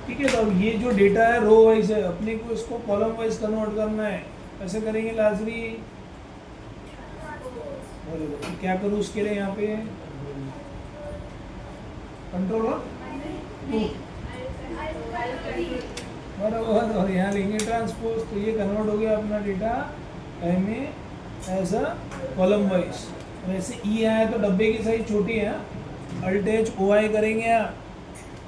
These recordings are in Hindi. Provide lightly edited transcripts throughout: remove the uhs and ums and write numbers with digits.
ठीक है। तो अब ये जो डेटा है रो वाइज है, अपने को इसको कॉलम वाइज कन्वर्ट करना है। कैसे करेंगे लाजमी? तो क्या करूँ उसके लिए? यहाँ पे कंट्रोल बराबर, और यहाँ लेंगे ट्रांसपोज, तो ये कन्वर्ट हो गया अपना डेटा में एज अ कॉलम वाइज। वैसे ई आया तो डब्बे की साइज छोटी है, अल्ट एच ओ आई करेंगे आप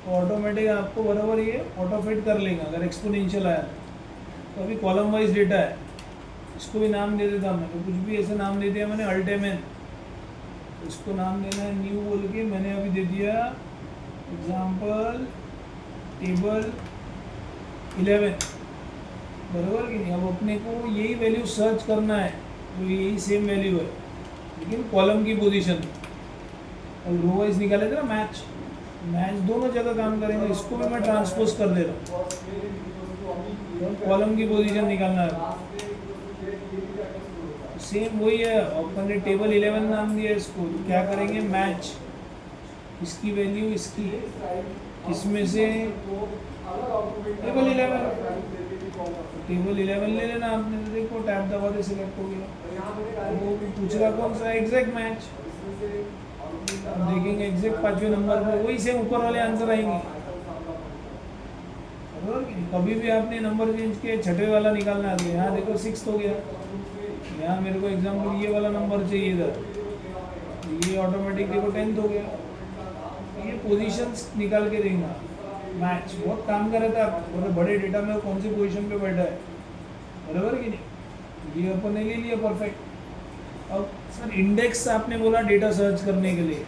तो ऑटोमेटिक आपको बराबर ये ऑटो फिट कर लेगा अगर एक्सपोनेंशियल आया तो। अभी कॉलम वाइज डेटा है, इसको भी नाम दे देता मैं, तो कुछ भी ऐसे नाम दे दिया मैंने अल्टेमेन, इसको नाम देना है न्यू बोल के, मैंने अभी दे दिया एग्जाम्पल टेबल 11, बराबर कि नहीं। अब अपने को यही वैल्यू सर्च करना है, तो यही सेम वैल्यू है लेकिन कॉलम की पोजीशन। अब रो वाइज निकाले थे ना मैच, मैच दोनों जगह काम करेंगे। इसको भी मैं ट्रांसपोज कर दे रहा हूँ, तो कॉलम की पोजीशन निकालना है। सेम वही है, अपन ने टेबल 11 नाम दिया इसको, तो क्या करेंगे मैच इसकी वैल्यू इसकी, इसमें से टेबल 11, टेबल 11 ले लेना आपने, तो देखो टैब दबा दे सिलेक्ट हो गया। वो पूछ रहा कौन सा एग्जैक्ट मैच, अब देखेंगे एग्जैक्ट 5वें नंबर पे वही सेम ऊपर वाले आंसर आएंगे। कभी भी आपने नंबर चेंज किया 6वें वाला निकालना है, यहाँ देखो 6 हो गया, यहाँ मेरे को एग्जाम्पल ये वाला नंबर चाहिए था, ये ऑटोमेटिक देखो 10 हो गया। ये पोजीशंस निकाल के देंगे मैच, बहुत काम कर रहा था। मतलब बड़े डेटा में कौन सी पोजीशन पे बैठा है, बराबर कि नहीं। ये अपन ने ले लिया परफेक्ट। अब सर इंडेक्स आपने बोला डेटा सर्च करने के लिए,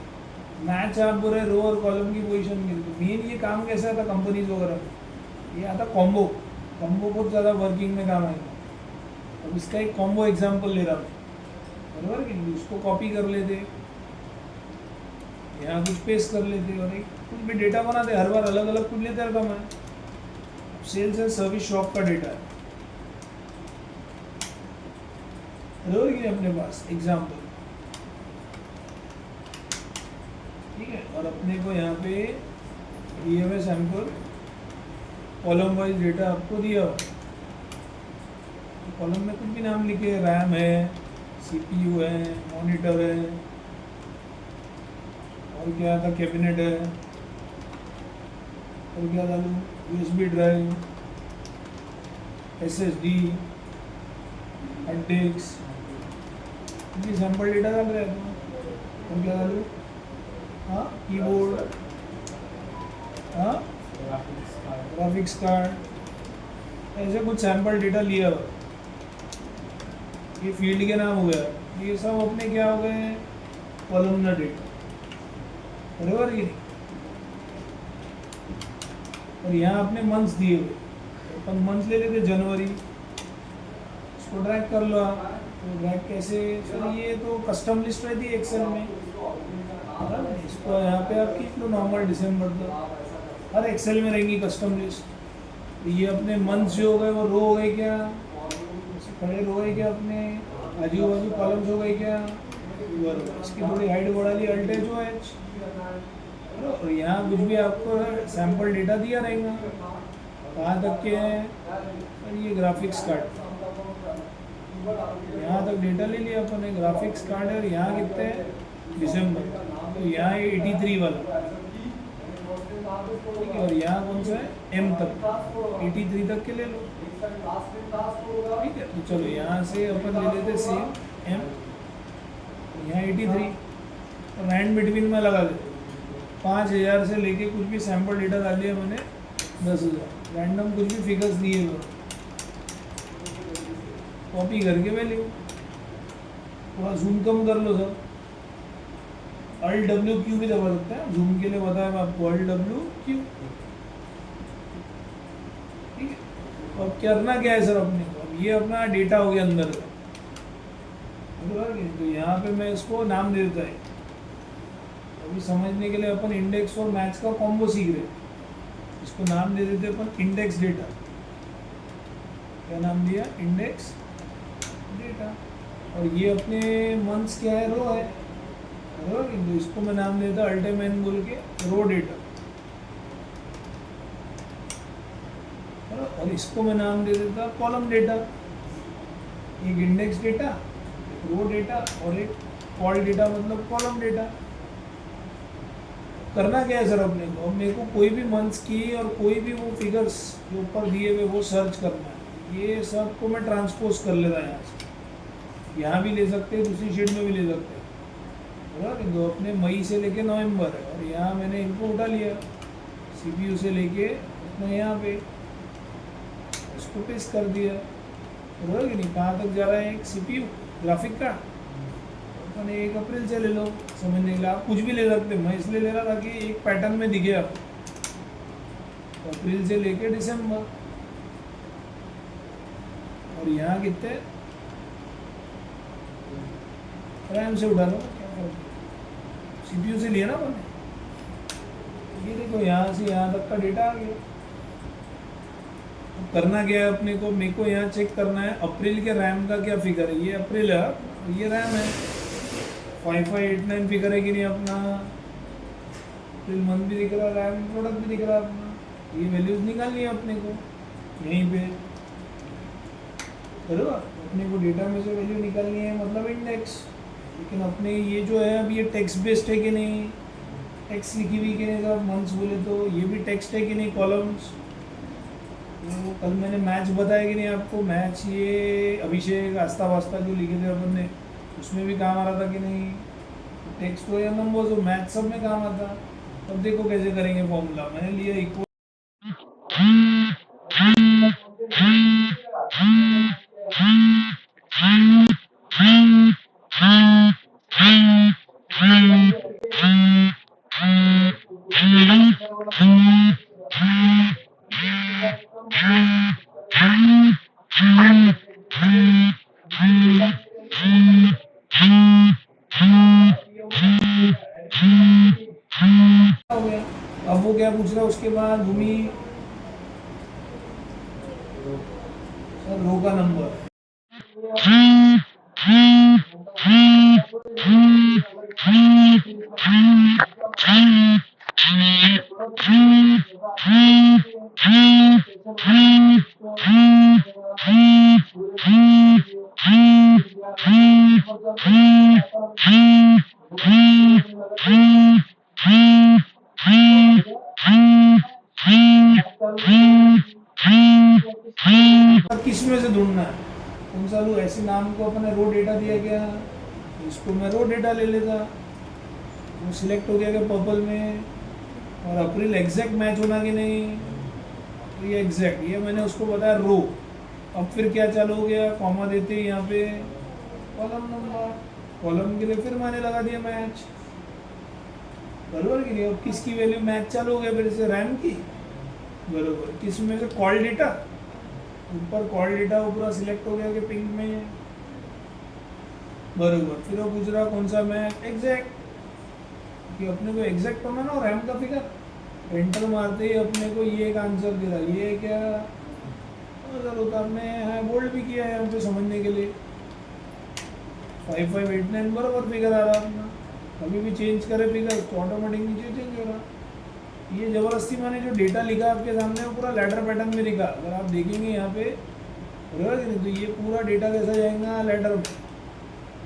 मैच आप बोल रहे रो और कॉलम की पोजीशन के लिए। मेन ये काम कैसा आता कंपनीज वगैरह में, ये आता कॉम्बो, कॉम्बो बहुत ज़्यादा वर्किंग में काम आएगा। अब इसका एक कॉम्बो एग्जांपल ले रहा हूँ, बराबर कि नहीं। उसको कॉपी कर लेते, यहाँ कुछ पेस्ट कर लेते और एक कुछ भी डेटा बनाते, हर बार अलग अलग कुछ लेते रहता मैं। सेल्स एंड सर्विस शॉप का डेटा है, बराबर कि नहीं, अपने पास एग्जाम्पल, ठीक है। और अपने को यहाँ पे दिए हुए सैंपल कॉलम वाइज डेटा आपको दिया, कॉलम में कुछ भी नाम लिखे, रैम है, सीपीयू है, मॉनिटर है, और क्या था कैबिनेट है, और क्या था USB drive, SSD, hard disk, ये सैंपल डेटा डाल रहे हैं। और क्या डालूँ? हाँ कीबोर्ड, हाँ ग्राफिक्स कार्ड, ऐसे कुछ सैंपल डेटा लिया हुआ। ये फील्ड के नाम हो गया, ये सब अपने क्या हो गए कॉलमनर डेटा, बराबर ये। और यहाँ आपने मंथ्स दिए हुए, अपन मंथ्स ले लेते जनवरी, इसको ड्रैग कर लो आप। तो ड्रैग कैसे सर, ये तो कस्टम लिस्ट रहती है एक्सेल में, इसको यहाँ पे आप खींच लो नॉर्मल दिसंबर तक, हर एक्सेल में रहेंगी कस्टम लिस्ट। तो ये अपने मंथ्स जो हो गए वो रो हो गए क्या, खड़े रो गए क्या, अपने आजू बाजू कॉलम्स हो गए क्या, इसकी थोड़ी हाइट बढ़ा ली अल्ट एच ओ एच। और यहाँ कुछ भी आपको सैंपल डेटा दिया रहेगा, कहाँ तक के हैं, और ये ग्राफिक्स कार्ड, यहाँ तक डेटा ले लिया अपन ने, ग्राफिक्स कार्ड है। और यहाँ कितने हैं दिसंबर, तो यहाँ 83 वाला, ठीक है। और यहाँ कौन सा है एम तक, 83 तक के ले लो, ठीक है। तो चलो यहाँ से अपन ले लेते सेम एम, यहाँ 83, और रैंड बिटवीन में लगा देते 5000 से लेके कुछ भी सैंपल डेटा डाल दिया मैंने 10,000, रैंडम कुछ भी फिगर्स दिए हुए, कॉपी करके वैल्यू, थोड़ा जूम कम कर लो सर, अल्ट डब्ल्यू क्यू भी दबा सकते हैं, जूम के लिए बताया मैं आपको, अल्ट डब्ल्यू क्यू, ठीक है। अब करना क्या है सर अपने को, अब ये अपना डेटा हो गया अंदर का, तो यहाँ पे मैं इसको नाम दे देता है। अभी समझने के लिए अपन इंडेक्स और मैच का कॉम्बो सीख रहे हैं, इसको नाम दे देते अपन इंडेक्स डेटा। क्या नाम दिया? Index data. और ये अपने मंथ्स क्या है, रो है, तो इसको मैं नाम देता अल्टेमेन बोल के रो डेटा, और इसको मैं नाम दे देता कॉलम डेटा। एक इंडेक्स डेटा, एक रो डेटा और एक कॉल डेटा मतलब कॉलम डेटा। करना क्या है सर अपने को, अब मेरे को कोई भी मंथ्स की और कोई भी वो फिगर्स जो ऊपर दिए हुए वो सर्च करना है। ये सब को मैं ट्रांसपोज कर लेता यहाँ से, यहाँ भी ले सकते हैं, दूसरी शीट में भी ले सकते हैं। बराबर, तो अपने मई से लेके नवंबर है और यहाँ मैंने इनको उठा लिया CPU से लेके अपना यहाँ पे इसको पेस्ट कर दिया। बराबर कि नहीं, कहाँ तक जा रहा है एक CPU ग्राफिक का। मैंने 1 अप्रैल से ले लो, समझने के लिए आप कुछ भी ले सकते हैं, मैं इसलिए ले रहा था कि एक पैटर्न में दिखे आपको। अप्रैल से लेके दिसंबर और यहाँ कितने रैम से उठा लो, क्या फर्क है, CPU से लिया ना मैंने। ये देखो यहाँ से यहाँ तक का डेटा आ गया। करना क्या है अपने को, मेरे को यहाँ चेक करना है अप्रैल के रैम का क्या फिगर है। ये अप्रैल है, ये रैम है 5589 फिगर है कि नहीं अपना। अप्रैल मंथ भी दिख रहा है, रैम प्रोडक्ट भी दिख रहा है अपना। ये वैल्यूज निकालनी है अपने को यहीं पे, बराबर। अपने को डेटा में से वैल्यू निकालनी है मतलब इंडेक्स। लेकिन अपने ये जो है अब ये टेक्स्ट बेस्ड है कि नहीं, टेक्स्ट लिखी हुई कि नहीं, सब मंथ्स बोले तो ये भी टेक्स्ट है कि नहीं, कॉलम्स। तो कल मैंने मैच बताया कि नहीं आपको, मैच ये अभिषेक आस्था वास्ता जो लिखे थे अपन ने उसमें भी काम आ रहा था कि नहीं। टेक्स्ट हो या नंबर्स हो, मैथ सब में काम आता। अब देखो कैसे करेंगे फॉर्मूला। मैंने लिया इक्वल हो गया। अब वो क्या पूछ रहा है उसके बाद, भूमि सर रो का नंबर। किस में से ढूंढना है, कौन सा लूँ। ऐसे नाम को अपने रो डेटा दिया गया, इसको मैं रो डेटा ले लेता। वो सिलेक्ट हो गया कि पर्पल में, और अप्रैल एग्जैक्ट मैच होना कि नहीं, तो ये एग्जैक्ट, ये मैंने उसको बताया रो। अब फिर क्या चालू हो गया, कॉमा देते ही यहाँ पे कॉलम नंबर, कॉलम के लिए फिर मैंने लगा दिया मैच, बराबर कि नहीं। अब किसकी वैल्यू मैच चालू हो गया फिर से, रैम की, बराबर। किस में से, कॉल डेटा, ऊपर कॉल डेटा वो पूरा सिलेक्ट हो गया कि पिंक में, बराबर। फिर वो पूछ रहा कौन सा मैच, एग्जैक्ट, कि अपने को एग्जैक्ट होना ना रैम का फिगर। एंटर मारते ही अपने को ये एक आंसर दे रहा, ये क्या सर उतारने है, बोल्ड भी किया है हमसे समझने के लिए। 5589 बराबर फिगर आ रहा अपना। कभी भी चेंज करे फिगर तो ऑटोमेटिक नीचे चेंज हो रहा। ये ज़बरदस्ती मैंने जो डेटा लिखा आपके सामने वो पूरा लैडर पैटर्न में लिखा। अगर आप देखेंगे यहाँ पे, बराबर नहीं, तो ये पूरा डेटा कैसा जाएगा लैडर में,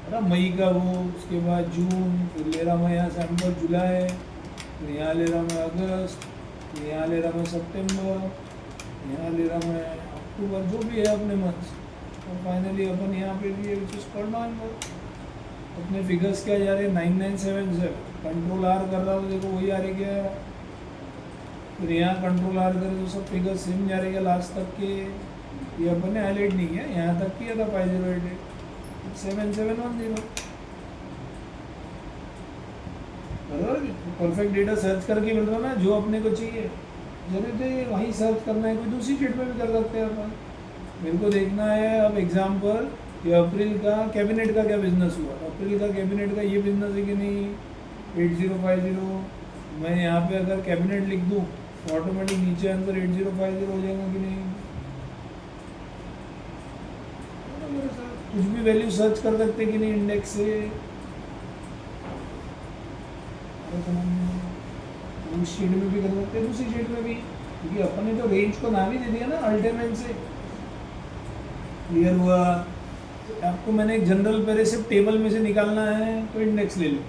है मई का वो, उसके बाद जून, फिर ले रहा मैं यहाँ सैम्पल जुलाई, फिर यहाँ ले रहा मैं अगस्त, फिर यहाँ ले रहा मैं सितंबर, यहाँ ले रहा मैं अक्टूबर, जो भी है अपने मंथ्स, और फाइनली अपन यहाँ पे भी विच इज कॉल्ड नवंबर। अपने फिगर्स क्या जा रहे हैं 9977, कंट्रोल आर कर रहा हूँ, देखो वही आ रही क्या। फिर यहाँ कंट्रोल आर करे तो सब फिगर्स सेम जा रही है लास्ट तक के। ये अपन ने हाईलाइट नहीं किया, यहाँ तक किया था 5088 7710, बराबर। परफेक्ट डेटा सर्च करके मिल रहा ना जो अपने को चाहिए, जरूरत है वहीं सर्च करना है, कोई दूसरी शीट में भी कर सकते हैं अपन। मेरे को देखना है अब एग्जाम्पल कि अप्रैल का कैबिनेट का क्या बिजनेस हुआ। अप्रैल का कैबिनेट का ये बिजनेस है कि नहीं, 8050। मैं यहाँ पे अगर कैबिनेट लिख दूँ तो ऑटोमेटिक नीचे आंसर 8050 हो जाएगा कि नहीं। कुछ भी वैल्यू सर्च कर सकते कि नहीं इंडेक्स से। उस शीट में भी कर सकते हैं, दूसरी शीट में भी। क्योंकि अपन ने तो रेंज को नाम ही दे दिया ना अल्टीमेट से। क्लियर हुआ? आपको मैंने एक जनरल पेरे सिर्फ टेबल में से निकालना है तो इंडेक्स ले लो,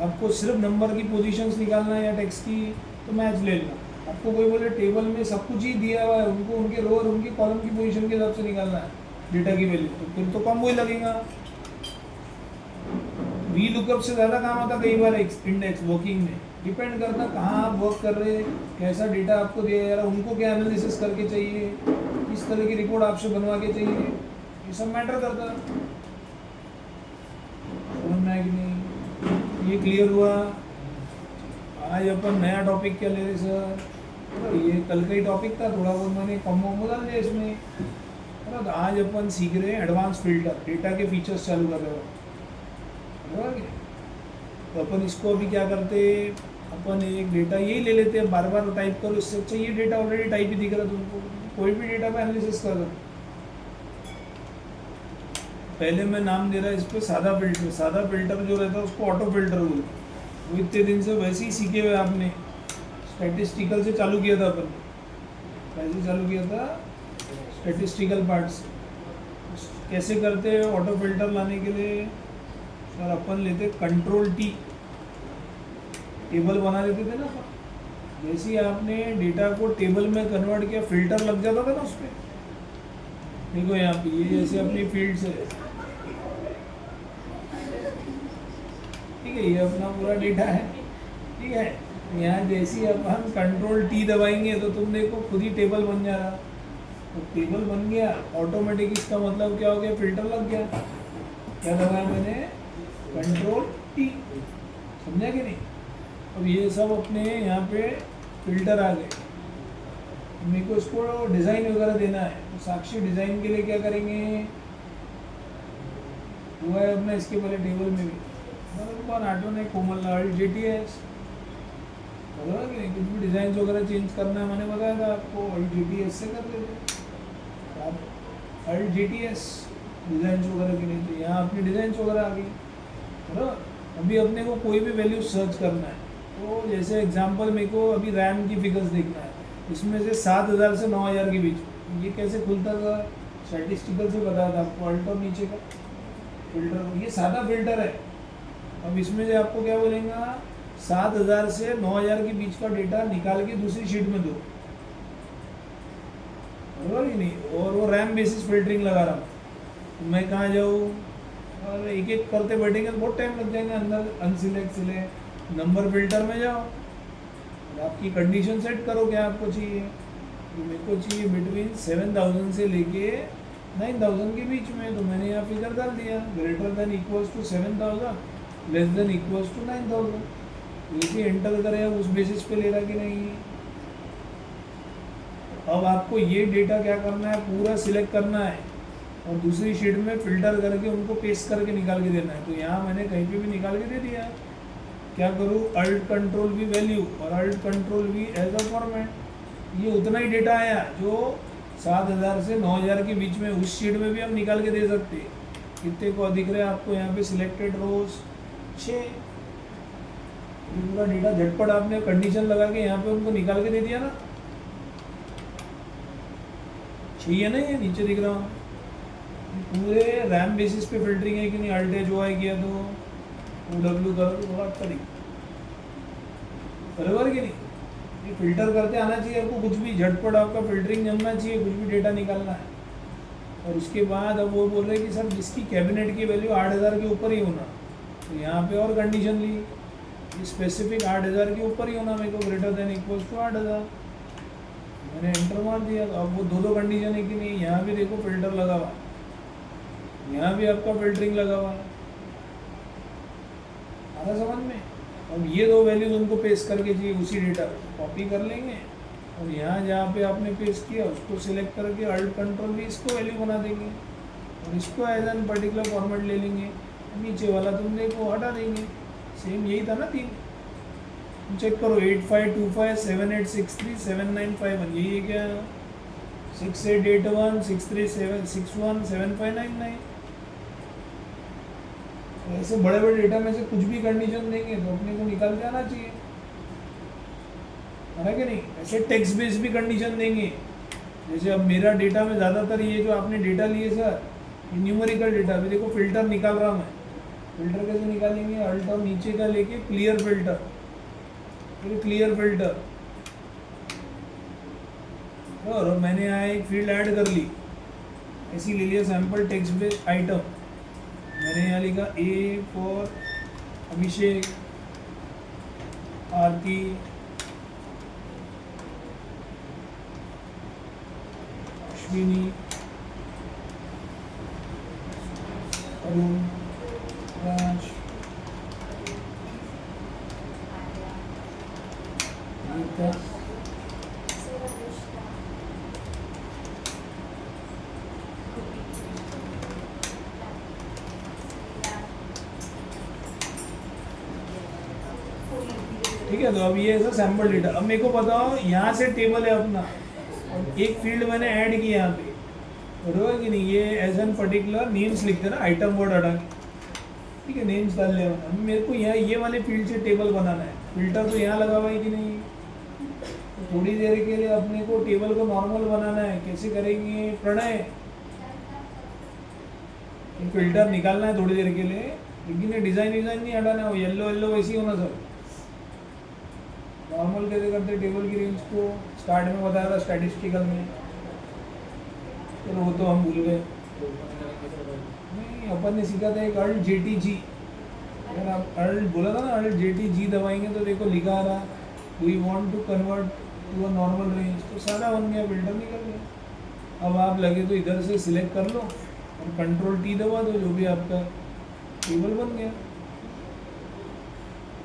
आपको सिर्फ नंबर की पोजीशंस निकालना है या टेक्स्ट की तो मैच ले लो। आपको कोई बोले टेबल में सब कुछ ही दिया हुआ है, उनको उनके रो और उनकी कॉलम की पोजीशन के हिसाब से निकालना है डेटा की वैल्यू, तो फिर तो कम वही लगेगा। वी लुकअप से ज़्यादा काम आता कई बार इंडेक्स वर्किंग में, डिपेंड करता कहाँ आप वर्क कर रहे हैं, कैसा डेटा आपको दिया जा रहा है, उनको क्या एनालिसिस करके चाहिए, किस तरह की रिपोर्ट आपसे बनवा के चाहिए, ये सब मैटर करता है। समझ में आया कि नहीं? ये क्लियर हुआ? आज अपन नया टॉपिक क्या ले रहे सर? तो ये कल का ही टॉपिक था, थोड़ा बहुत मैंने कम डाल दिया इसमें। तो आज अपन सीख रहे हैं एडवांस फिल्टर, डेटा के फीचर्स चालू कर रहे हो। तो अपन इसको अभी क्या करते, अपन एक डेटा यही ले लेते हैं, बार बार टाइप करो, इससे अच्छा ये डेटा ऑलरेडी टाइप ही दिख रहा है तुमको, कोई भी डेटा पे एनालिसिस कर दो। पहले मैं नाम दे रहा है इस पर सादा फिल्टर। सादा फिल्टर जो रहता है उसको ऑटो फिल्टर बोलते हैं। वो इतने दिन से वैसे ही सीखे हुए आपने, स्टैटिस्टिकल से चालू किया था अपन, वैसे चालू किया था स्टैटिस्टिकल पार्ट से। कैसे करते हैं ऑटो फिल्टर लाने के लिए सर? अपन लेते कंट्रोल टी, टेबल बना देते थे ना अपन। जैसे ही आपने डेटा को टेबल में कन्वर्ट किया फिल्टर लग जाता था ना उस पर। देखो यहाँ पे ये जैसे अपनी फील्ड से, ठीक है, ये अपना पूरा डेटा है, ठीक है। यहाँ जैसे ही अपन कंट्रोल टी दबाएंगे तो तुम देखो खुद ही टेबल बन जा रहा। तो टेबल बन गया ऑटोमेटिक, इसका मतलब क्या हो गया? फिल्टर लग गया। क्या दबाया मैंने? Control T. समझा कि नहीं? अब ये सब अपने यहाँ पे फिल्टर आ गए। मेरे को इसको डिज़ाइन वगैरह देना है, तो साक्षी डिज़ाइन के लिए क्या करेंगे? हुआ है अपना इसके पहले टेबल में भी ऑटो ने कोमल GTS, बराबर कि नहीं? कुछ भी डिज़ाइन वगैरह चेंज करना है मैंने बताया था आपको, GTS से कर लेते आप। GTS डिज़ाइन वगैरह की नहीं, तो यहाँ अपनी डिज़ाइन वगैरह आ गई, बराबर। अभी अपने को कोई भी वैल्यू सर्च करना है, तो जैसे एग्जांपल मेरे को अभी रैम की फिगर्स देखना है, इसमें से 7000 से 9000 के बीच, ये कैसे खुलता था? स्टैटिस्टिकल से बताया था आपको, अल्ट और नीचे का फिल्टर, ये सादा फिल्टर है। अब इसमें से आपको क्या बोलेंगे? 7000 से 9000 के बीच का डेटा निकाल के दूसरी शीट में दो, बराबर कि नहीं? और वो रैम बेसिस फिल्टरिंग लगा रहा हूँ, तो मैं कहाँ जाऊँ? और एक एक करते बैठेंगे तो बहुत टाइम लग जाएगा। अंदर अनसिलेक्ट सिलेक्ट नंबर फिल्टर में जाओ, आपकी कंडीशन सेट करो क्या आपको चाहिए। तो मेरे को चाहिए बिटवीन 7000 से लेके 9000 के बीच में, तो मैंने यहाँ फिगर डाल दिया, greater than equals to 7000, less than equals to 9000। जैसे एंटर करें उस बेसिस पे ले रहा कि नहीं। अब आपको ये डेटा क्या करना है? पूरा सिलेक्ट करना है और दूसरी शीट में फिल्टर करके उनको पेस्ट करके निकाल के देना है। तो यहाँ मैंने कहीं पे भी निकाल के दे दिया। क्या करूँ? अल्ट कंट्रोल वी वैल्यू और alt control V as a format, ये उतना ही डेटा आया जो 7000 से 9000 के बीच में। उस शीट में भी हम निकाल के दे सकते हैं। कितने को दिख रहे हैं आपको यहाँ पे? सिलेक्टेड रोज 6। ये पूरा डेटा झटपट आपने कंडीशन लगा के यहाँ पे उनको निकाल के दे दिया ना। 6 है ना, ये नीचे दिख रहा हूँ। पूरे रैम बेसिस पे फिल्टरिंग है कि नहीं? अल्ट जो आई किया तो OW करो तो थोड़ा अच्छा दिख, बराबर कि नहीं? ये फिल्टर करते आना चाहिए आपको, कुछ भी झटपट आपका फिल्टरिंग जमना चाहिए, कुछ भी डेटा निकालना है। और उसके बाद अब वो बोल रहे हैं कि सर जिसकी कैबिनेट की वैल्यू 8000 के ऊपर ही होना, तो यहाँ पे और कंडीशन ली, स्पेसिफिक 8000 के ऊपर ही होना मेरे को, ग्रेटर देन इक्वल्स टू 8000। मैंने एंटर मार दिया। तो अब वो दो कंडीशन है कि नहीं? यहाँ भी देखो फिल्टर लगा हुआ, यहाँ भी आपका फिल्टरिंग लगा हुआ है। आ रहा समझ में? अब ये दो वैल्यूज उनको पेस्ट करके चाहिए, उसी डेटा कॉपी कर लेंगे और यहाँ जहाँ पे आपने पेस्ट किया उसको सिलेक्ट करके अल्ट कंट्रोल भी इसको वैल्यू बना देंगे और इसको एज एन पर्टिकुलर फॉर्मेट ले लेंगे। नीचे वाला तुम देखो हटा देंगे। सेम यही था ना 3। चेक करो 8525 7863 7951, यही है क्या? 6881 637 61 7599। ऐसे बड़े बड़े डेटा में से कुछ भी कंडीशन देंगे तो अपने को निकाल के आना चाहिए। है कि नहीं। ऐसे टेक्स्ट बेस्ड भी कंडीशन देंगे। जैसे अब मेरा डेटा में ज़्यादातर ये जो आपने डेटा लिए सर, ये न्यूमेरिकल डेटा। अभी देखो फिल्टर निकाल रहा हूँ मैं। फिल्टर कैसे निकालेंगे, अल्ट और नीचे का लेके क्लियर फिल्टर, फिर क्लियर फिल्टर। और मैंने यहाँ एक फील्ड ऐड कर ली, ऐसी ले लिया सैम्पल टेक्स्ट बेस्ड आइटम। मैंने यहाँ लिखा ए फॉर अभिषेक, आरती, अश्विनी, अरुण, राज, गीता, ठीक है। तो अब ये ऐसा सैम्पल डेटा। अब मेरे को बताओ, यहाँ से टेबल है अपना, और एक फील्ड मैंने ऐड किया यहाँ पे, बरोबर कि नहीं। ये एज एन पर्टिकुलर नेम्स लिखते ना, आइटम वर्ड हटा के, ठीक है, नेम्स डाल लिया। अभी मेरे को यहाँ ये वाले फील्ड से टेबल बनाना है। फिल्टर तो यहाँ लगा हुआ है कि नहीं, तो थोड़ी देर के लिए अपने को टेबल को नॉर्मल बनाना है। कैसे करेंगे, प्रणय, फिल्टर निकालना है थोड़ी देर के लिए, लेकिन ये डिज़ाइन नहीं हटाना है, वो येलो येलो वैसे ही होना सर। नॉर्मल कैसे करते टेबल की रेंज को, स्टार्ट में बताया था स्टैटिस्टिकल में, चलो वो तो हम भूल गए। नहीं, अपन ने सीखा था एक अल्ट JTG। अगर आप अल्ट बोला था ना, अल्ट JTG दबाएंगे तो देखो लिखा आ रहा, we want to convert to a normal range, तो सारा बन गया, फिल्टर निकल गया। अब आप लगे तो इधर से सिलेक्ट कर लो और कंट्रोल T दबा दो, जो भी आपका टेबल बन गया।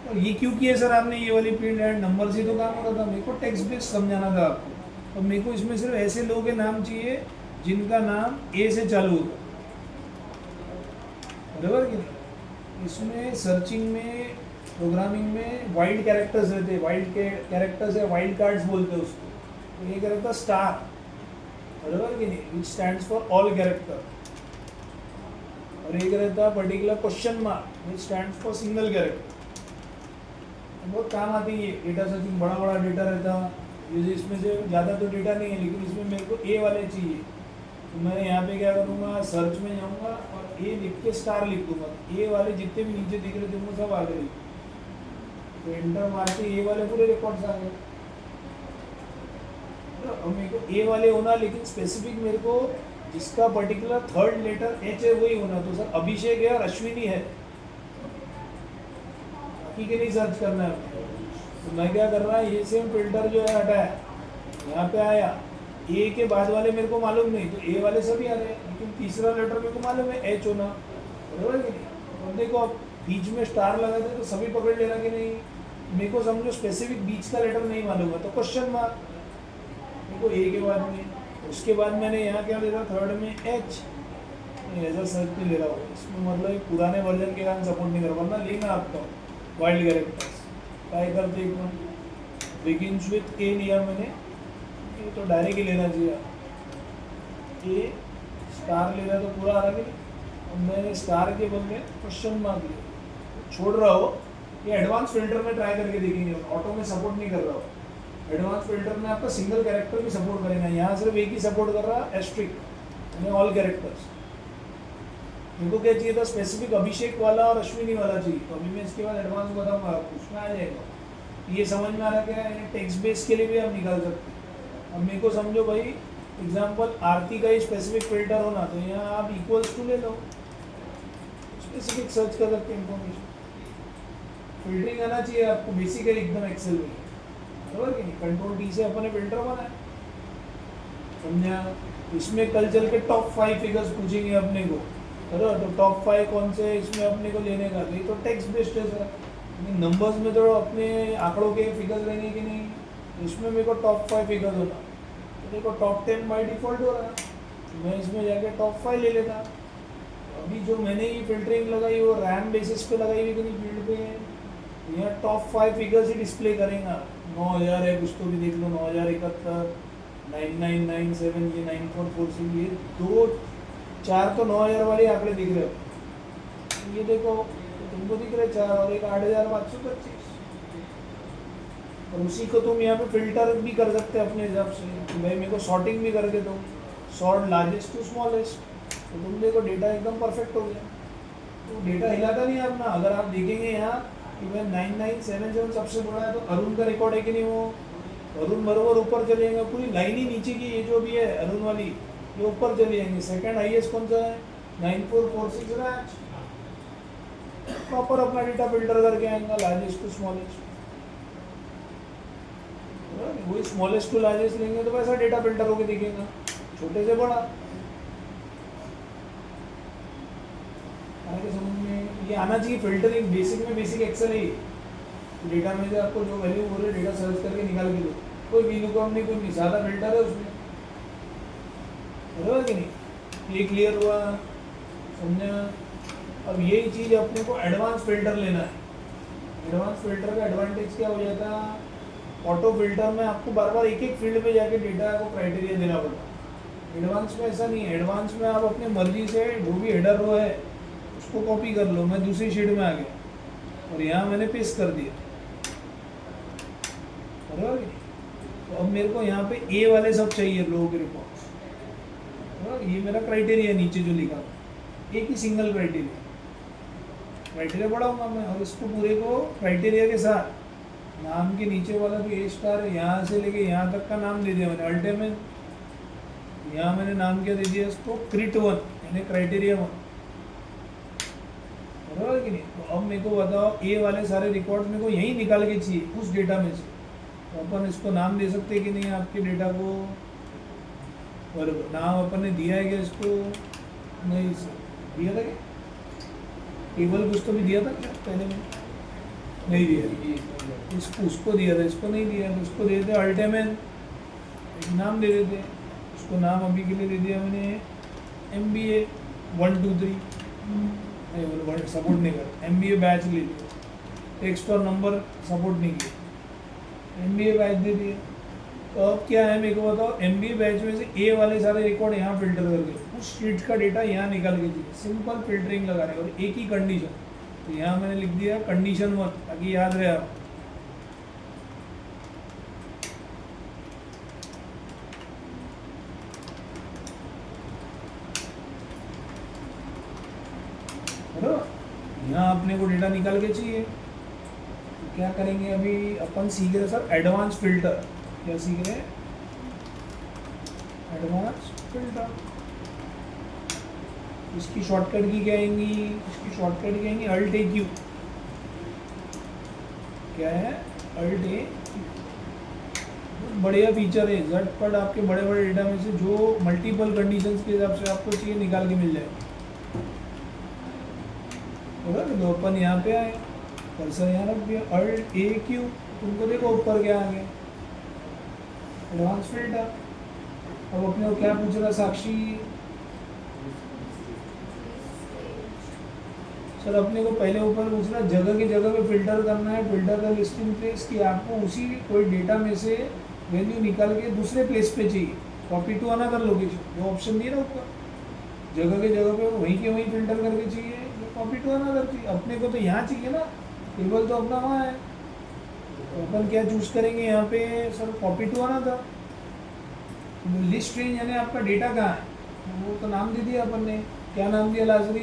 और ये क्यों किया सर आपने ये वाली फील्ड ऐड, नंबर से तो काम होता था, मेरे को टेक्स्ट बेस्ड समझाना था आपको। और मेरे को इसमें सिर्फ ऐसे लोगों के नाम चाहिए जिनका नाम ए से चालू होता, बराबर कि नहीं। इसमें सर्चिंग में, प्रोग्रामिंग में वाइल्ड कैरेक्टर्स रहते हैं, वाइल्ड के कैरेक्टर्स है, वाइल्ड कार्ड्स बोलते हैं उसको। तो ये रहता स्टार, बराबर कि नहीं, विच स्टैंड्स फॉर ऑल कैरेक्टर। और एक रहता particular question mark, which stands for single character. बहुत काम आती है डेटा सर्चिंग, बड़ा बड़ा डेटा रहता है, इसमें से ज़्यादा तो डेटा नहीं है, लेकिन इसमें मेरे को ए वाले चाहिए। तो मैं यहाँ पे क्या करूँगा, सर्च में जाऊँगा और ए लिख के स्टार लिख दूँगा। ए वाले जितने भी नीचे दिख रहे थे वो सब आगे लिख, तो एंटर मारते ए वाले पूरे रिकॉर्ड्स आ गए। तो मेरे को ए वाले होना, लेकिन स्पेसिफिक मेरे को जिसका पर्टिकुलर थर्ड लेटर एच है वही होना। तो सर अभिषेक है और अश्विनी है, बाकी के नहीं सर्च करना है। तो मैं क्या कर रहा है, ये सेम फिल्टर जो है हटाया, यहाँ पे आया, ए के बाद वाले मेरे को मालूम नहीं, तो ए वाले सभी आ रहे हैं, लेकिन तीसरा लेटर मेरे को मालूम है एच होना, बराबर कि नहीं। और देखो अब बीच में स्टार लगा थे तो सभी पकड़ लेना कि नहीं। मेरे को समझो स्पेसिफिक बीच का लेटर नहीं मालूम है, तो क्वेश्चन मार्क मेरे को ए के बाद में, उसके बाद मैंने यहाँ क्या ले रहा, थर्ड में एच, ऐसा सर्च नहीं ले रहा हूँ इसमें, मतलब पुराने वर्जन के कारण सपोर्ट नहीं कर पाना, लेना आपका वाइल्ड कैरेक्टर्स ट्राई करते एक बार। बिगिन्स विथ ए लिया मैंने, ये तो डायरेक्ट ही लेना चाहिए, ए स्टार ले रहा तो पूरा आ रहा कि, और मैंने स्टार के बदले क्वेश्चन मार्क लिया। छोड़ रहा हो, ये एडवांस फिल्टर में ट्राई करके देखेंगे, ऑटो में सपोर्ट नहीं कर रहा हो। एडवांस फिल्टर में आपका सिंगल कैरेक्टर भी सपोर्ट करेगा, यहाँ सिर्फ एक ही सपोर्ट कर रहा है, एस्ट्रिक, यानी ऑल कैरेक्टर्स। मेरे को क्या चाहिए था, स्पेसिफिक अभिषेक वाला और अश्विनी वाला चाहिए, तो अभी मैं इसके बाद एडवांस बताऊंगा आपको, उसमें आ जाएगा। ये समझ में आ रहा क्या है, टेक्स्ट बेस के लिए भी आप निकाल सकते हैं। अब मेरे को समझो भाई, एग्जाम्पल आरती का ही स्पेसिफिक फिल्टर होना, तो यहाँ आप इक्वल्स टू ले लो, स्पेसिफिक सर्च कर सकते हैं इन्फॉर्मेशन। फिल्टरिंग आना चाहिए आपको, बेसिक है एकदम एक्सेल में, बराबर कि नहीं। कंट्रोल टी से अपन ने फिल्टर बनाया, समझा। इसमें कल चल के टॉप 5 फिगर्स पूछेंगे अपने को, बराबर, तो टॉप 5 कौन से इसमें अपने को लेने का, नहीं तो टेक्स्ट बेस्ड है सर। नंबर्स में तो अपने आंकड़ों के फिगर्स रहेंगे कि नहीं, इसमें मेरे को टॉप 5 फिगर्स होना, तो देखो टॉप 10 बाई डिफॉल्ट हो रहा है, तो मैं इसमें जाके टॉप 5 ले लेता। अभी जो मैंने ये फिल्टरिंग लगाई वो रैम बेसिस पे लगाई हुई कि नहीं फील्ड पे, यहाँ टॉप 5 फिगर्स ही डिस्प्ले करेगा। 9000 है कुछ तो भी देख लो, 9071, 9997, ये 9446, ये 2-4 तो 9000 वाले आंकड़े दिख रहे हो, ये देखो तुमको दिख रहे 4 और एक 8525। और उसी को तुम यहाँ पे फिल्टर भी कर सकते हैं अपने हिसाब से कि भाई मेरे को सॉर्टिंग भी करके दो, सॉर्ट लार्जेस्ट टू स्मॉलेस्ट, तो तुम देखो डेटा एकदम परफेक्ट हो गया। तो डेटा हिलाता नहीं है अपना। अगर आप देखेंगे यहाँ कि भाई 9977 सबसे बड़ा है, तो अरुण का रिकॉर्ड है कि नहीं, वो अरुण बरोबर ऊपर चले जाएंगे, पूरी लाइन ही नीचे की ये जो भी है अरुण वाली ये ऊपर चली जाएंगे। सेकंड हाईएस्ट कौन सा है 9446 रैच, प्रॉपर अपना डेटा फिल्टर करके आएंगे लार्जेस्ट टू स्मॉलेस्ट। वही स्मॉलेस्ट टू लार्जेस्ट लेंगे तो वैसा डेटा फिल्टर होके दिखेगा, छोटे से बड़ा। आगे समझ में ये आना चाहिए। फिल्टरिंग बेसिक में बेसिक एक्सेल है। डेटा में से आपको जो वैल्यू बोल रहे डेटा सर्च करके निकाल के दो, कोई वीलुकअप नहीं, कोई सादा फिल्टर है उसमें, बराबर कि नहीं। ये क्लियर हुआ, समझा। अब यही चीज़ अपने को एडवांस फिल्टर लेना है। एडवांस फिल्टर का एडवांटेज क्या हो जाता है, ऑटो फिल्टर में आपको बार बार एक एक फील्ड पे जाके डेटा को क्राइटेरिया देना पड़ता है। एडवांस में ऐसा नहीं है। एडवांस में आप अपने मर्जी से जो भी हेडर रो है उसको कॉपी कर लो। मैं दूसरी शीट में आ गया और यहाँ मैंने पेस्ट कर दिया, बराबर। तो अब मेरे को यहाँ पे ए वाले सब चाहिए लोगों के रिकॉर्ड्स, बराबर। ये मेरा क्राइटेरिया नीचे जो लिखा एक ही सिंगल क्राइटेरिया बढ़ाऊंगा मैं, और इसको पूरे को क्राइटेरिया के साथ नाम के नीचे वाला जो ए स्टार है यहाँ से लेके यहाँ तक का नाम दे दिया मैंने अल्टीमेट। यहाँ मैंने नाम क्या दे दिया इसको क्रिट 1 यानी क्राइटेरिया 1, बराबर कि नहीं। तो अब मेरे को बताओ ए वाले सारे रिकॉर्ड्स मेरे को यहीं निकाल के चाहिए उस डेटा में से, तो अपन इसको नाम दे सकते हैं कि नहीं आपके डेटा को, बराबर। नाम अपन ने दिया है क्या इसको, नहीं दिया था क्या, टेबल कुछ तो भी दिया था क्या पहले में, नहीं दिया। इसको उसको दिया था, इसको नहीं दिया, तो उसको दे देते अल्टीमेट, एक नाम दे देते। उसको नाम अभी के लिए दे दिया मैंने MBA 1 2 3, नहीं वर्ड सपोर्ट नहीं करता, MBA बैच ले लिया। टेक्स्ट और नंबर सपोर्ट नहीं किया, MBA बैच दे दिया। तो अब क्या है मेरे को बताओ, MBA बैच में से ए वाले सारे रिकॉर्ड यहाँ फिल्टर करके उस शीट का डेटा यहाँ निकाल के दिए। सिंपल फिल्टरिंग लगा रहे और एक ही कंडीशन, तो यहाँ मैंने लिख दिया कंडीशन 1 ताकि याद रहे आप। यहाँ अपने को डेटा निकाल के चाहिए, तो क्या करेंगे अभी अपन सीख रहे सर एडवांस फिल्टर। क्या सीख रहे हैं, एडवांस फिल्टर। इसकी शॉर्टकट की क्या आएंगी, इसकी शॉर्टकट क्या आएंगी अल्ट ए क्यू। क्या है अल्ट ए, बढ़िया फीचर है। झटपट आपके बड़े बड़े डेटा में से जो मल्टीपल कंडीशंस के हिसाब से आपको चाहिए निकाल के मिल जाएगा। तो अपन यहाँ पे आए, कर्सर यहाँ रख दिया अल्ट ए क्यू, तुमको देखो ऊपर क्या आ गया एडवांस फिल्टर। अब अपने को क्या पूछ रहा साक्षी, सर अपने को पहले ऊपर पूछ रहा जगह की जगह पे फिल्टर करना है, फिल्टर का लिस्टिंग प्लेस की आपको उसी कोई डेटा में से वैल्यू निकाल के दूसरे प्लेस पे चाहिए, कॉपी टू अनदर लोकेशन, जो ऑप्शन नहीं है ना ऊपर, जगह के जगह पे वहीं के वहीं फिल्टर करके चाहिए, कॉपी टू अनदर चाहिए। अपने को तो यहाँ चाहिए ना, टेबल तो अपना वहाँ है, तो अपन क्या चूज करेंगे यहाँ पे sir copy to another. List range यानी आपका डेटा कहाँ है, वो तो नाम दे दिया अपन ने, क्या नाम दिया लाजरी,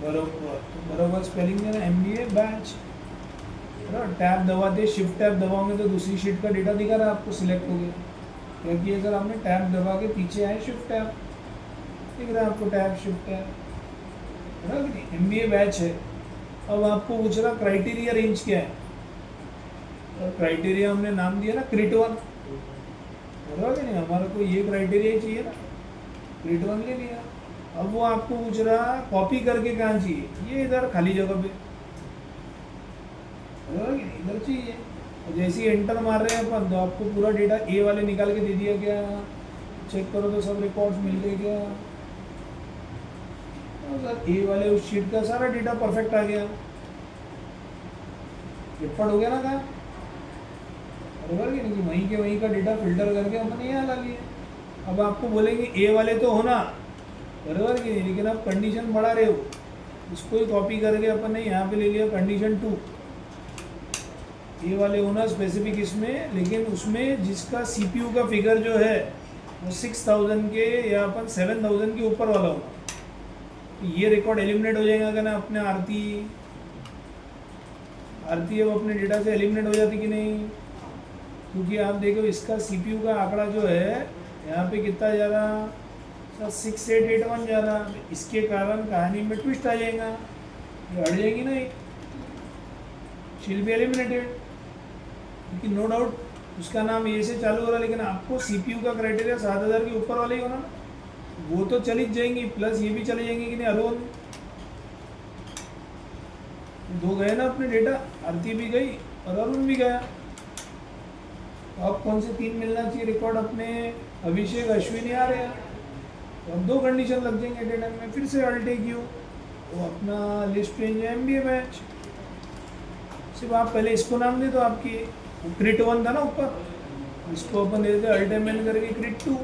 बरोबर। तो बरोबर स्पेलिंग देना MBA बैच, टैब दबाते शिफ्ट टैब दबाओगे तो दूसरी शीट का डेटा दिखा रहा है आपको, सिलेक्ट हो गया। क्या किया सर आपने टैब दबा के पीछे आए शिफ्ट टैब, दिख रहा है आपको टैब शिफ्ट टैब, है ना कि नहीं। MBA बैच है। अब आपको पूछ रहा क्राइटेरिया रेंज क्या है, तो क्राइटेरिया हमने नाम दिया ना क्रिट 1, बराबर कि नहीं, हमारा को ये क्राइटेरिया ही चाहिए ना, क्रिट 1 ले लिया। अब वो आपको पूछ रहा कॉपी करके कहाँ चाहिए, ये इधर खाली जगह पे, बराबर कि नहीं, इधर चाहिए। जैसे ही एंटर मार रहे हैं अपन तो आपको पूरा डेटा ए वाले निकाल के दे दिया क्या, चेक करो तो सब रिकॉर्ड्स मिल गए क्या, सर ए वाले उस शीट का सारा डेटा परफेक्ट आ गया, रिपोर्ट हो गया ना कहा, बराबर कि नहीं, वहीं के वहीं का डेटा फिल्टर करके हमने यहाँ ला लिया। अब आपको बोलेंगे ए वाले तो होना, बराबर कि नहीं, लेकिन आप कंडीशन बढ़ा रहे हो, इसको ही कॉपी करके अपन ने यहाँ पे ले लिया कंडीशन 2, ये वाले होना स्पेसिफिक इसमें, लेकिन उसमें जिसका सीपीयू का फिगर जो है वो 6000 के या अपन 7000 के ऊपर वाला होगा। तो ये रिकॉर्ड एलिमिनेट हो जाएगा अगर ना अपने आरती अब अपने डेटा से एलिमिनेट हो जाती कि नहीं, क्योंकि आप देखो इसका सीपीयू का आंकड़ा जो है यहाँ पे कितना जा रहा सर 6881 जा रहा। इसके कारण कहानी में ट्विस्ट आ जाएगा, ये हट जाएगी ना, शील बी एलिमिनेटेड, क्योंकि नो डाउट उसका नाम ये से चालू हो रहा है, लेकिन आपको सीपीयू का क्राइटेरिया 7000 के ऊपर वाले ही होना, वो तो चली जाएंगी, प्लस ये भी चली जाएंगी कि नहीं। अरुण दो गए ना अपने डेटा, आरती भी गई और अरुण भी गया। तो अब कौन से 3 मिलना चाहिए रिकॉर्ड अपने, अभिषेक अश्विनी आ रहे हैं, तो अब 2 कंडीशन लग जाएंगे डेटा में। फिर से अल्टे क्यू तो अपना लिस्ट चेंज एमबीए बैच, सिर्फ आप पहले इसको नाम दे दो, आपकी क्रिट 1 था ना ऊपर, इसको अपन दे देते अल्टेमेन करके क्रिट 2,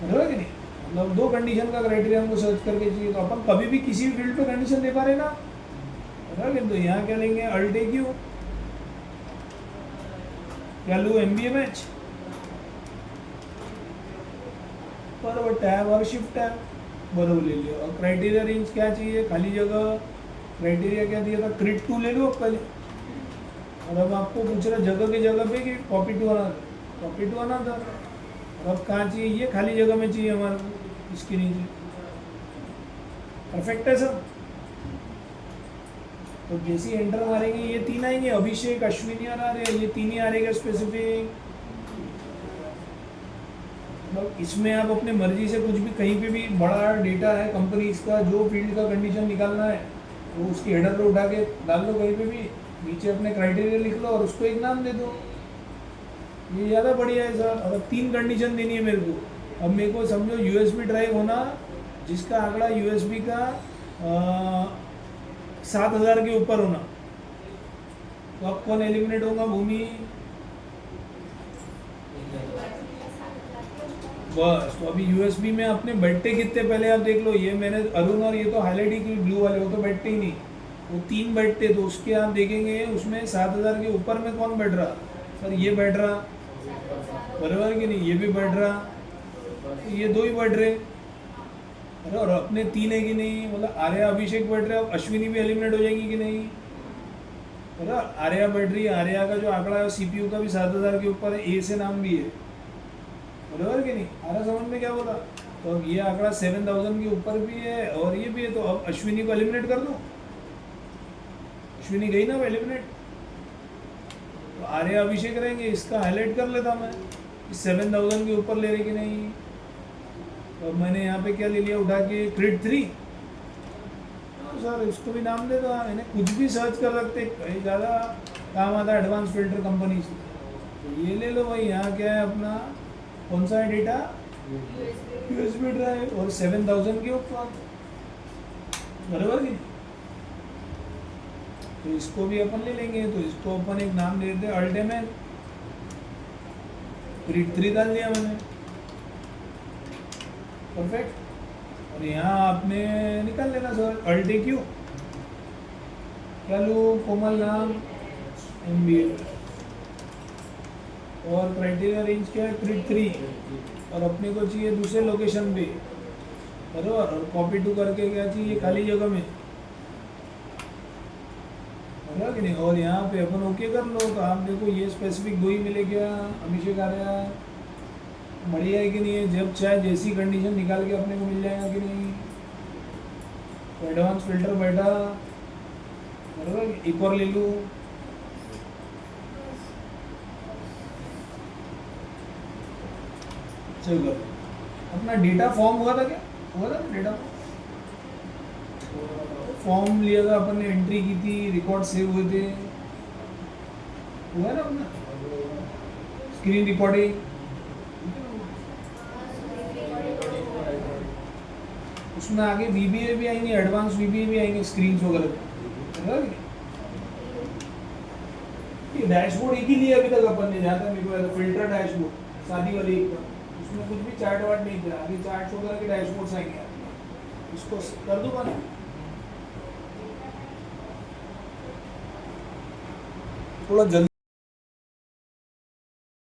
बराबर कि नहीं। मतलब 2 कंडीशन का क्राइटेरिया हमको सर्च करके चाहिए, तो अपन कभी भी किसी भी फील्ड पे कंडीशन दे पा रहे ना, बराबर। तो यहाँ क्या लेंगे, अल्टे क्यू, क्या लूँ एमबीए मैच पर वो टैब और शिफ्ट टैब, बराबर ले लियो। और क्राइटेरिया रेंज क्या चाहिए, खाली जगह, क्राइटेरिया क्या दिया था, क्रिट 2 ले लो पहले। और अब आपको पूछ रहा जगह की जगह पे कि कॉपी टू आना था, और अब कहाँ चाहिए, ये खाली जगह में चाहिए हमारे को, इसके नीचे। परफेक्ट है सब। तो जैसे ही एंटर मारेंगे ये 3 आएंगे, अभिषेक अश्विनी आ रहे हैं, ये 3 ही आ रहेगा स्पेसिफिक। मतलब इसमें आप अपने मर्जी से कुछ भी कहीं पे भी बड़ा डेटा है कंपनी का, जो फील्ड का कंडीशन निकालना है वो उसकी हेडर पे उठा के डाल लो कहीं पे भी, नीचे अपने क्राइटेरिया लिख लो और उसको एक नाम दे दो, ये ज़्यादा बढ़िया है सर। और अब 3 कंडीशन देनी है मेरे को। अब मेरे को समझो यूएसबी ड्राइव होना जिसका आंकड़ा यूएसबी का 7000 के ऊपर होना, तो अब कौन एलिमिनेट होगा, भूमि। बस, तो अभी यूएसबी में अपने बैठते कितने पहले आप देख लो, ये मैंने अरुण और ये तो हाईलाइट ही की ब्लू वाले, वो तो बैठते ही नहीं, वो 3 बैठते, तो उसके आप देखेंगे उसमें 7000 के ऊपर में कौन बैठ रहा, सर ये बैठ रहा, बराबर कि नहीं, ये भी बैठ रहा, तो ये 2 ही बैठ रहे, अरे और अपने 3 है कि नहीं, मतलब आर्या अभिषेक बैठ रहे, अब अश्विनी भी एलिमिनेट हो जाएगी कि नहीं, बराबर। आर्या बैठ रही है, आर्या का जो आंकड़ा है सीपीयू का भी 7000 के ऊपर है, ए से नाम भी है, बराबर कि नहीं। आ रहा समझ में क्या बोला। तो अब ये आंकड़ा 7000 के ऊपर भी है और ये भी है, तो अब अश्विनी को एलिमिनेट कर दूं, अश्विनी गई ना वो एलिमिनेट, तो आर्या अभिषेक रहेंगे, इसका हाईलाइट कर लेता मैं, 7000 के ऊपर ले रहे कि नहीं। तो अब मैंने यहाँ पे क्या ले लिया उठा के, क्रिट 3, सर इसको भी नाम दे दो, मैंने कुछ भी सर्च कर सकते, कहीं ज़्यादा काम आता है एडवांस फिल्टर कंपनी से, तो ये ले लो भाई। यहाँ क्या है अपना, कौन सा है डेटा, यूएसबी ड्राइव, और 7000 के ऊपर, बराबर की। तो इसको भी अपन ले लेंगे, तो इसको अपन एक नाम दे देते अल्टेमेन, क्रिट 3 डाल दिया मैंने, परफेक्ट। और यहाँ आपने निकाल लेना सर अल्टे क्यू, क्या लूँ, कोमल नाम एमबीए, और क्राइटेरिया रेंज क्या है, क्रिट 3, और अपने को चाहिए दूसरे लोकेशन पे, बराबर। और कॉपी टू करके क्या चाहिए, खाली जगह में, बराबर कि नहीं। और यहाँ पे अपन ओके कर लो, तो आप देखो ये स्पेसिफिक 2 ही मिले क्या, अभिषेक आ रहा है, बढ़िया है कि नहीं है। जब चाहे जैसी कंडीशन निकाल के अपने को मिल जाएगा कि नहीं, तो एडवांस फिल्टर बैठा, बराबर। एक और ले लूँ, चलो अपना डेटा फॉर्म हुआ था, क्या हुआ था डेटा फॉर्म लिया था अपन ने, एंट्री की थी, रिकॉर्ड सेव हुए थे, हुआ ना अपना स्क्रीन रिकॉर्डिंग, उसमें आगे वीबीए भी आएंगे, एडवांस वीबीए भी आएंगे, स्क्रीन वगैरह। ये डैशबोर्ड एक ही लिया अभी तक अपन ने, जहाँ तक मेरे को फिल्टर डैशबोर्ड शादी वाली एक, उसमें कुछ भी चार्ट वार्ट नहीं था, अभी चार्ट वगैरह के डैशबोर्ड्स आएंगे, इसको कर दूँ मैंने, थोड़ा जल्दी